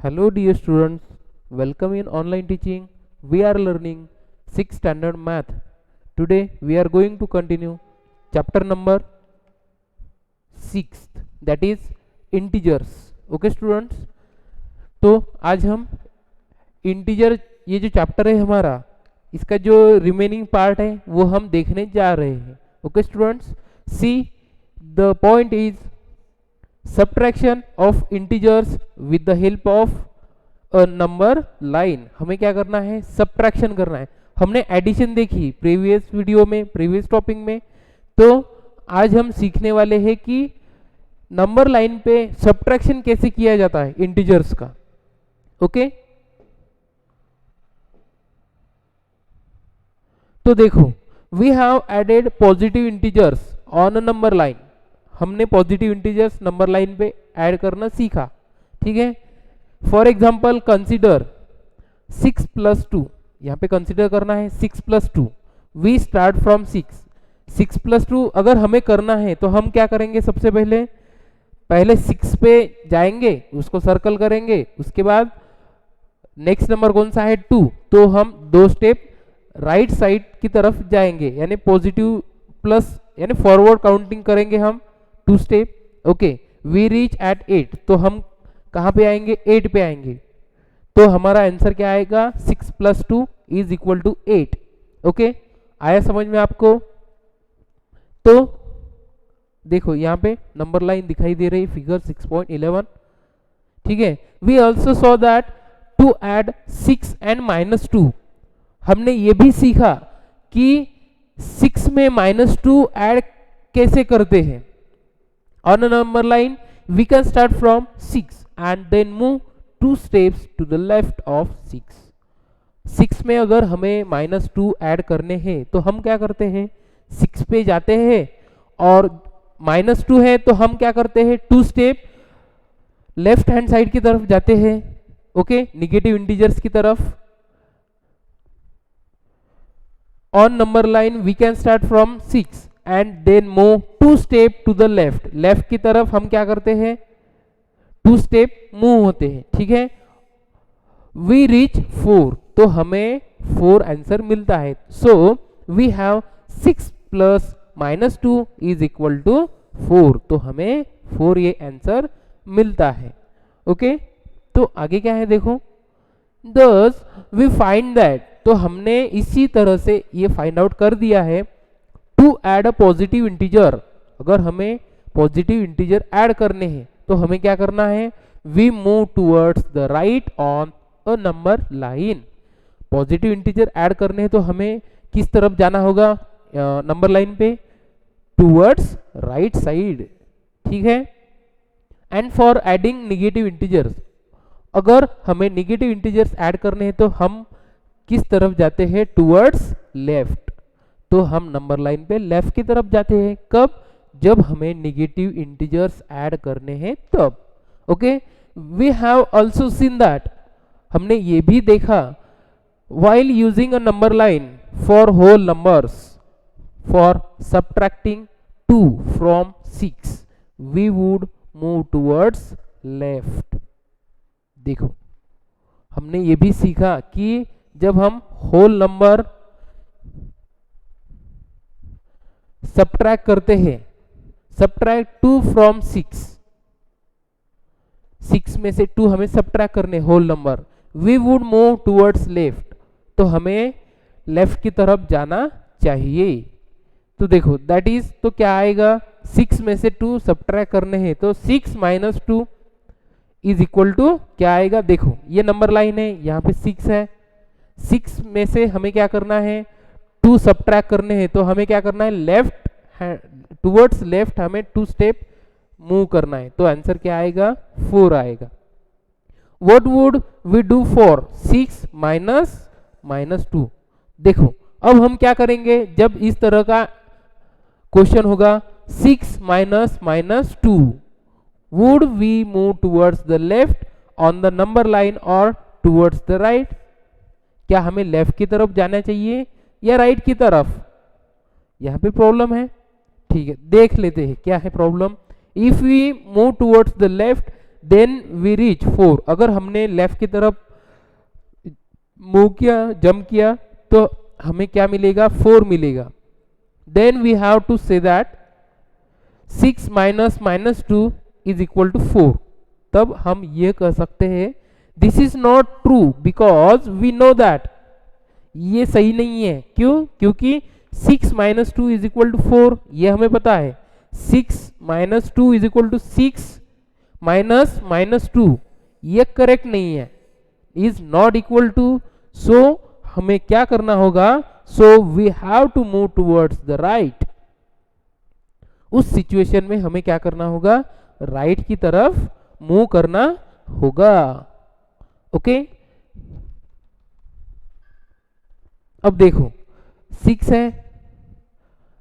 Hello dear students, welcome in online teaching. We are learning 6th standard math. Today we are going to continue chapter number 6th, that is integers. Okay students, तो आज हम integer ये जो chapter है हमारा, इसका जो remaining part है वो हम देखने जा रहे हैं. Okay students, see the point is subtraction of integers with the help of a number line. हमें क्या करना है? subtraction करना है. हमने एडिशन देखी प्रीवियस वीडियो में, प्रीवियस टॉपिक में. तो आज हम सीखने वाले हैं कि नंबर लाइन पे subtraction कैसे किया जाता है इंटीजर्स का. ओके तो देखो, we have added positive integers on a number line. हमने पॉजिटिव इंटीजर्स नंबर लाइन पे ऐड करना सीखा. ठीक है, फॉर एग्जांपल कंसीडर 6 प्लस 2. यहाँ पे कंसीडर करना है 6 plus 2. We start from 6 plus 2 अगर हमें करना है तो हम क्या करेंगे? सबसे पहले 6 पे जाएंगे, उसको सर्कल करेंगे, उसके बाद नेक्स्ट नंबर कौन सा है? 2. तो हम 2 स्टेप राइट साइड की तरफ जाएंगे, यानी पॉजिटिव प्लस यानी फॉरवर्ड काउंटिंग करेंगे हम 2 step. Okay, we reach at 8. तो हम कहाँ पे आएंगे? 8 पे आएंगे. तो हमारा आंसर क्या आएगा? 6 plus 2 is equal to 8. Okay, आया समझ में आपको? तो देखो यहाँ पे नंबर लाइन दिखाई दे रही, फिगर 6.11. ठीक है, we also saw that to add 6 and -2. हमने ये भी सीखा कि 6 में -2 ऐड कैसे करते हैं. On a number line, we can start from 6 and then move 2 steps to the left of 6. 6 में अगर हमें -2 ऐड करने हैं तो हम क्या करते हैं? 6 पे जाते हैं और -2 है तो हम क्या करते हैं? 2 स्टेप लेफ्ट हैंड साइड की तरफ जाते हैं. ओके, निगेटिव इंटीजर्स की तरफ. On number line, we can start from 6 and then move 2 step to the left. Left की तरफ हम क्या करते हैं? 2 स्टेप मूव होते हैं. ठीक है, we reach 4. तो हमें 4 आंसर मिलता है. So we have 6 plus -2 is equal to 4. तो हमें 4 ये आंसर मिलता है. ओके, तो आगे क्या है देखो, thus we find that. तो हमने इसी तरह से ये फाइंड आउट कर दिया है to add a positive integer. अगर हमें पॉजिटिव इंटीजर ऐड करने हैं तो हमें क्या करना है? We move towards the right on a number line. Positive integer add करने हैं तो हमें किस तरफ जाना होगा नंबर लाइन पे? Towards right side. ठीक है, and for adding negative integers, अगर हमें निगेटिव इंटीजर्स ऐड करने हैं तो हम किस तरफ जाते हैं? Towards left. तो हम नंबर लाइन पे लेफ्ट की तरफ जाते हैं. कब? जब हमें निगेटिव इंटीजर्स ऐड करने हैं तब. Okay, we have also seen that. हमने ये भी देखा while using a number line for whole numbers for subtracting 2 from 6 we would move towards left. देखो, हमने ये भी सीखा कि जब हम होल नंबर सब्ट्रैक्ट करते हैं, सब्ट्रैक्ट 2 फ्रॉम 6 में से 2 हमें सब्ट्रैक्ट करने whole number, we would move towards left. तो हमें लेफ्ट की तरफ जाना चाहिए. तो देखो दैट इज, तो क्या आएगा? 6 में से 2 सब्ट्रैक्ट करने हैं तो 6 - 2 इज इक्वल टू क्या आएगा? देखो ये नंबर लाइन है, यहाँ पे 6 है. 6 में से हमें क्या करना है? 2 सब्ट्रैक्ट करने हैं तो हमें क्या करना है? लेफ्ट टूवर्ड्स लेफ्ट हमें 2 स्टेप मूव करना है. तो आंसर क्या आएगा? 4 आएगा. What would we do for 6 -2? देखो अब हम क्या करेंगे जब इस तरह का क्वेश्चन होगा 6 -2, would we move towards the left on the number line और टूवर्ड्स द राइट? क्या हमें लेफ्ट की तरफ जाना चाहिए या राइट की तरफ? यहाँ पे प्रॉब्लम है. ठीक है, देख लेते हैं क्या है problem. If we move towards the left then we reach 4। अगर हमने लेफ्ट की तरफ मूव किया, जंप किया, तो हमें क्या मिलेगा, 4 मिलेगा। Then we have to say that 6 minus minus 2 is equal to 4। तब हम ये कह सकते हैं this is not true because we know that, ये सही नहीं है। क्यों? क्योंकि 6 माइनस 2 इज इक्वल टू 4, ये हमें पता है। 6 minus 2 is equal to 6 minus minus 2, ये करेक्ट नहीं है, is not equal to. So हमें क्या करना होगा, so we have to move towards the right. उस सिचुएशन में हमें क्या करना होगा, राइट की तरफ मूव करना होगा। ओके, अब देखो 6 है,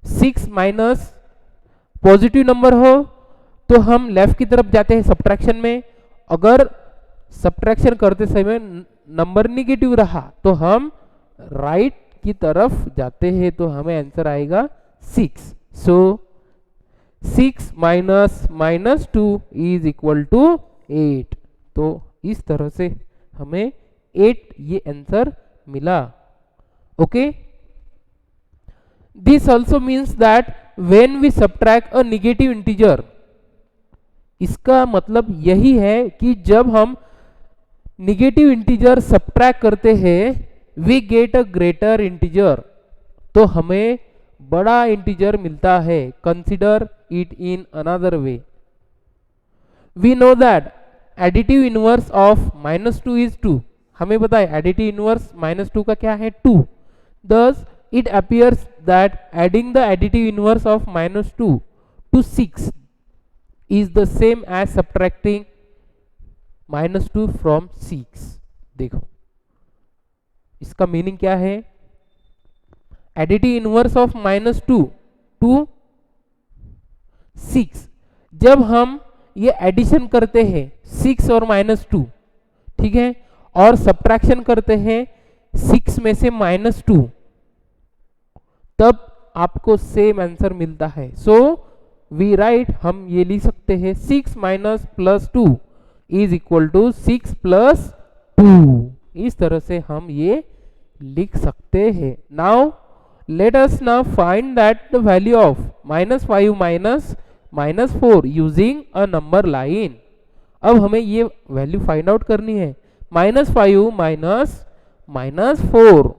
6 माइनस पॉजिटिव नंबर हो तो हम लेफ्ट की तरफ जाते हैं सब्ट्रैक्शन में। अगर सब्ट्रैक्शन करते समय नंबर निगेटिव रहा तो हम राइट की तरफ जाते हैं, तो हमें आंसर आएगा 6। So 6 minus minus 2 is equal to 8। तो इस तरह से हमें 8 ये आंसर मिला। Okay, this also means that when we subtract a negative integer, इसका मतलब यही है कि जब हम नेगेटिव इंटीजर सब्ट्रैक्ट करते हैं we get a greater integer, तो हमें बड़ा इंटीजर मिलता है। Consider it in another way, we know that additive inverse of minus 2 is 2। हमें पता है एडिटिव इनवर्स माइनस 2 का क्या है, 2। Thus it appears that adding the additive inverse of minus 2 to 6 is the same as subtracting minus 2 from 6। देखो इसका meaning क्या है, additive inverse of minus 2 to 6, जब हम ये एडिशन करते हैं 6 और माइनस 2, ठीक है, और सब्ट्रैक्शन करते हैं 6 में से माइनस 2, तब आपको सेम आंसर मिलता है। सो वी राइट, हम ये लिख सकते हैं 6 minus plus 2 is equal to 6 plus 2। इस तरह से हम ये लिख सकते हैं। Now let us now find that the value of minus 5 minus minus 4 using a number line. अब हमें ये वैल्यू फाइंड आउट करनी है, minus 5 minus minus 4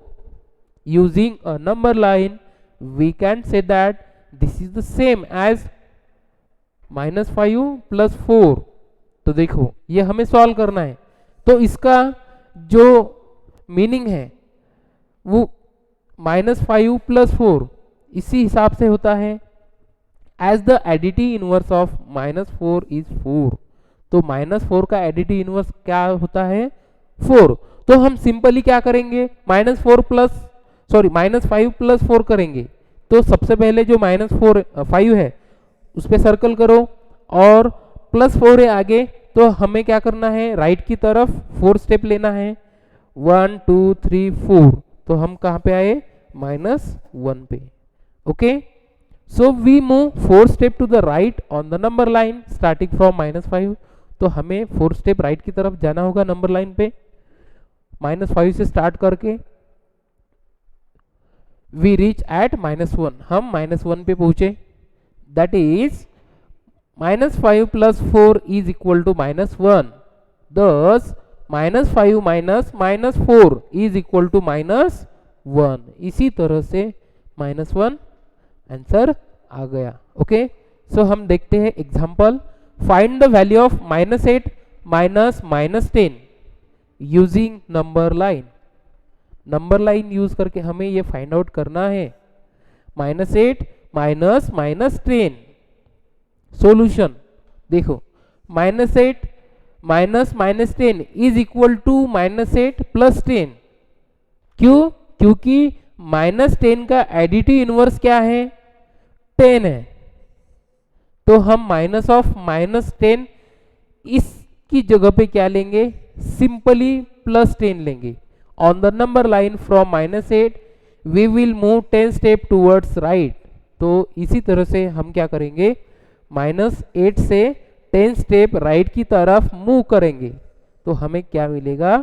using a number line, we can say that this is the same as minus 5 plus 4। तो देखो ये हमें solve करना है, तो इसका जो मीनिंग है वो माइनस 5 प्लस 4 इसी हिसाब से होता है as the additive inverse of minus 4 is 4। तो माइनस 4 का एडिटिव इनवर्स क्या होता है, 4। तो हम सिंपली क्या करेंगे, माइनस 5 प्लस 4 करेंगे। तो सबसे पहले जो माइनस 5 है उस पर सर्कल करो और प्लस 4 है आगे, तो हमें क्या करना है, राइट की तरफ 4 स्टेप लेना है, 1 2 3 4। तो हम कहाँ पे आए, -1 पे। Okay, so we move 4 step to the right on the number line starting from -5। तो हमें 4 स्टेप राइट की तरफ जाना होगा नंबर लाइन पे, -5 से स्टार्ट करके वी रीच एट -1। हम -1 पे पहुंचे, that is -5 plus 4 is equal to -1। दस -5 माइनस -4 इज इक्वल टू -1। इसी तरह से -1 आंसर आ गया। ओके, सो हम देखते हैं example. Find the value of -8 minus -10 using number line. Number line use करके हमें ये फाइंड आउट करना है, -8 माइनस -10। सॉल्यूशन देखो, -8 minus -10 is equal to -8 plus 10। क्यों? क्योंकि -10 का एडिटिव इनवर्स क्या है, 10 है। तो हम माइनस ऑफ -10 इसकी जगह पे क्या लेंगे, सिंपली +10 लेंगे। On the number line from -8 we will move 10 step towards right. तो इसी तरह से हम क्या करेंगे, -8 से 10 स्टेप राइट की तरफ मूव करेंगे तो हमें क्या मिलेगा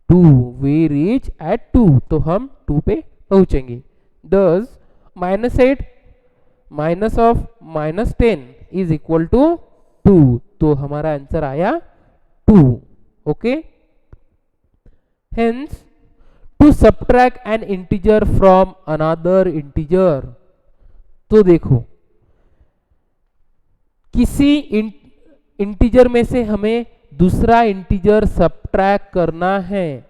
2, वी रीच एट 2, तो हम 2 पे पहुंचेंगे। Thus -8 minus of -10 is equal to 2, तो हमारा आंसर आया 2। Okay, hence to subtract an integer from another integer, तो देखो किसी इंटीजर में से हमें दूसरा इंटीजर सब्ट्रैक्ट करना है,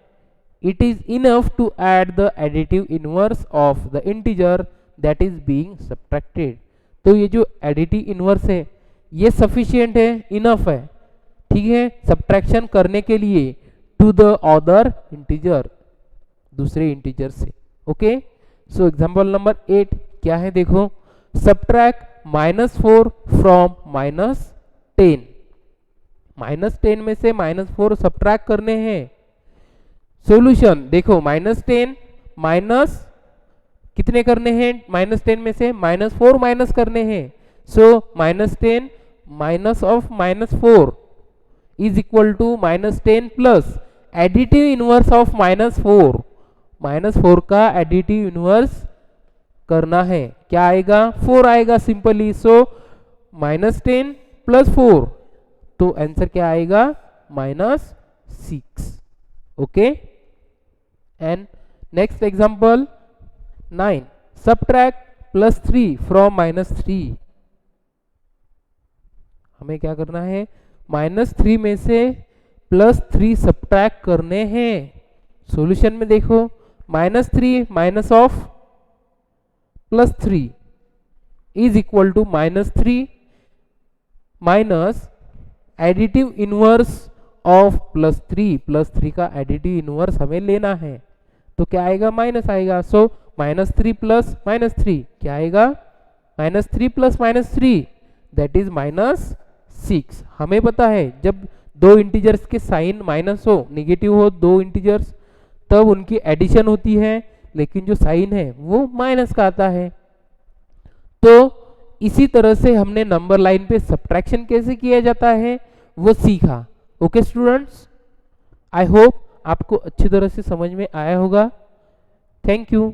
it is enough to add the additive inverse of the integer that is being subtracted. तो ये जो एडिटिव इनवर्स है ये सफिशिएंट है, इनफ है, ठीक है, सब्ट्रैक्शन करने के लिए टू द अदर इंटीजर, दूसरे इंटीजर से। ओके, सो एग्जांपल नंबर 8 क्या है देखो, सब्ट्रैक्ट -4 फ्रॉम -10, -10 में से -4 सब्ट्रैक्ट करने हैं। सॉल्यूशन देखो -10 माइनस कितने करने हैं, -10 में से -4 माइनस करने हैं, so -10 minus of -4 is equal to -10 plus additive inverse of -4, -4 का एडिटिव इनवर्स करना है, क्या आएगा 4 आएगा सिंपली, सो -10 प्लस 4, तो आंसर क्या आएगा -6। Okay, and next example 9, subtract +3 from -3, हमें क्या करना है -3 में से +3 सब्ट्रैक्ट करने हैं। सॉल्यूशन में देखो -3 minus of +3 is equal to -3 minus additive inverse of +3 का एडिटिव इनवर्स हमें लेना है, तो क्या आएगा माइनस आएगा, सो -3 प्लस -3 क्या आएगा -3 प्लस -3 दैट इज -6। हमें पता है जब दो इंटीजर्स के साइन माइनस हो, नेगेटिव हो दो इंटीजर्स, तब उनकी एडिशन होती है, लेकिन जो साइन है वो माइनस का आता है। तो इसी तरह से हमने नंबर लाइन पे सब्ट्रैक्शन कैसे किया जाता है वो सीखा। ओके स्टूडेंट्स, आई होप आपको अच्छी तरह से समझ में आया होगा। Thank you.